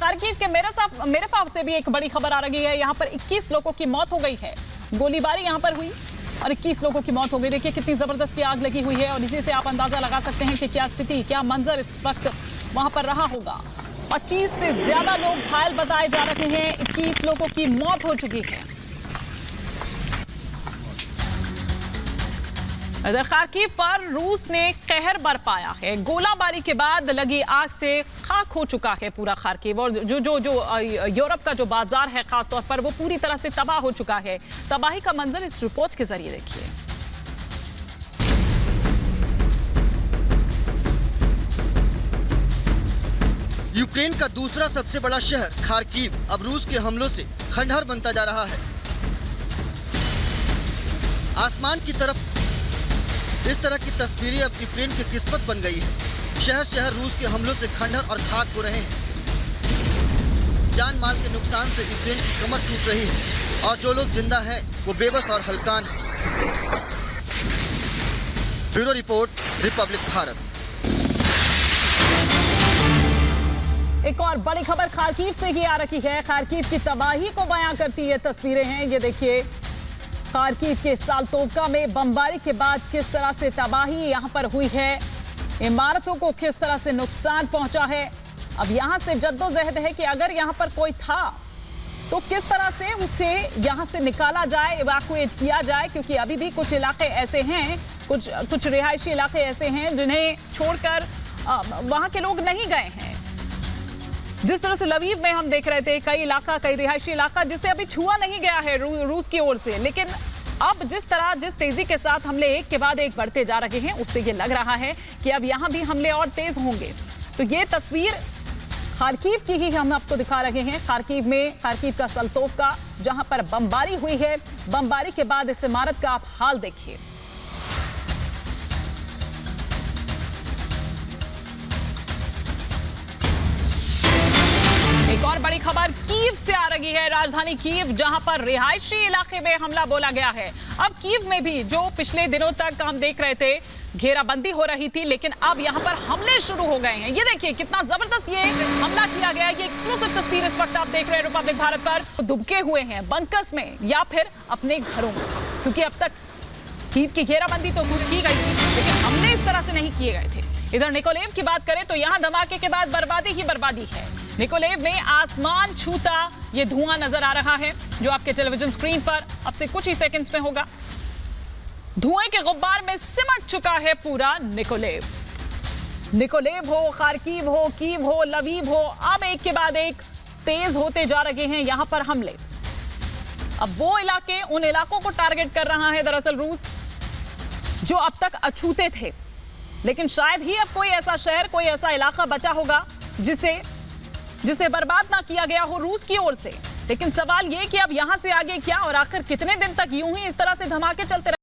Kharkiv के मेरेफाव से भी एक बड़ी खबर आ रही है। यहाँ पर 21 लोगों की मौत हो गई है। गोलीबारी यहाँ पर हुई और 21 लोगों की मौत हो गई। देखिए कितनी जबरदस्त आग लगी हुई है और इसी से आप अंदाजा लगा सकते हैं कि क्या स्थिति, क्या मंजर इस वक्त वहां पर रहा होगा। 25 से ज्यादा लोग घायल बताए जा रहे हैं। 21 लोगों की मौत हो चुकी है। इधर खार्किव पर रूस ने कहर बरपाया है। गोलाबारी के बाद लगी आग से खाक हो चुका है पूरा खार्किव और जो यूरोप का जो बाजार है खासतौर पर वो पूरी तरह से तबाह हो चुका है। तबाही का मंजर इस रिपोर्ट के जरिए देखिए। यूक्रेन का दूसरा सबसे बड़ा शहर खार्किव अब रूस के हमलों से खंडहर बनता जा रहा है। आसमान की तरफ इस तरह की तस्वीरें अब यूक्रेन की किस्मत बन गई है। शहर शहर रूस के हमलों से खंडहर और खाक हो रहे हैं। जान माल के नुकसान से यूक्रेन की कमर टूट रही है और जो लोग जिंदा हैं वो बेबस और हलकान हैं। Bureau report, Republic Bharat. एक और बड़ी खबर खार्किव से ही आ रही है। खार्किव की तबाही को बयां करती है तस्वीरें हैं। ये देखिए खार्किव के साल्तोवका में बमबारी के बाद किस तरह से तबाही यहां पर हुई है। इमारतों को किस तरह से नुकसान पहुंचा है। अब यहां से जद्दोजहद है कि अगर यहां पर कोई था तो किस तरह से उसे यहां से निकाला जाए, इवैक्यूएट किया जाए, क्योंकि अभी भी कुछ इलाके ऐसे हैं, कुछ रिहायशी इलाके ऐसे हैं जिन्हें छोड़कर वहां के लोग नहीं गए हैं। जिस तरह से लवीव में हम देख रहे थे कई रिहायशी इलाका जिसे अभी छुआ नहीं गया है रूस की ओर से, लेकिन अब जिस तेजी के साथ हमले एक के बाद एक बढ़ते जा रहे हैं उससे ये लग रहा है कि अब यहां भी हमले और तेज होंगे। तो ये तस्वीर खार्किव की ही हम आपको दिखा रहे हैं। खार्किव का साल्तोवका जहां पर बमबारी हुई है। बमबारी के बाद इस इमारत का आप हाल देखिए। एक और बड़ी खबर कीव से आ रही है। राजधानी कीव जहां पर रिहायशी इलाके में हमला बोला गया है। अब कीव में भी जो पिछले दिनों तक हम देख रहे थे घेराबंदी हो रही थी, लेकिन अब यहां पर हमले शुरू हो गए हैं। ये देखिए कितना जबरदस्त ये हमला किया गया है। ये एक्सक्लूसिव तस्वीर इस वक्त आप देख रहे हैं रिपब्लिक भारत पर। दुबके हुए हैं बंकर्स में या फिर अपने घरों में, क्योंकि अब तक कीव की घेराबंदी तो की गई थी लेकिन हमले इस तरह से नहीं किए गए थे। इधर निकोलेव की बात करें तो यहां धमाके के बाद बर्बादी ही बर्बादी है। निकोलेव में आसमान छूता ये धुआं नजर आ रहा है जो आपके टेलीविजन स्क्रीन पर अब से कुछ ही सेकंड्स में होगा। धुएं के गुब्बार में सिमट चुका है पूरा निकोलेव। निकोलेव हो, खार्किव हो, कीव हो, लवीव हो, अब एक के बाद एक तेज होते जा रहे हैं यहां पर हमले। अब वो इलाके, उन इलाकों को टारगेट कर रहा है दरअसल रूस जो अब तक अछूते थे, लेकिन शायद ही अब कोई ऐसा शहर, कोई ऐसा इलाका बचा होगा जिसे बर्बाद ना किया गया हो रूस की ओर से। लेकिन सवाल यह कि अब यहां से आगे क्या और आखिर कितने दिन तक यूं ही इस तरह से धमाके चलते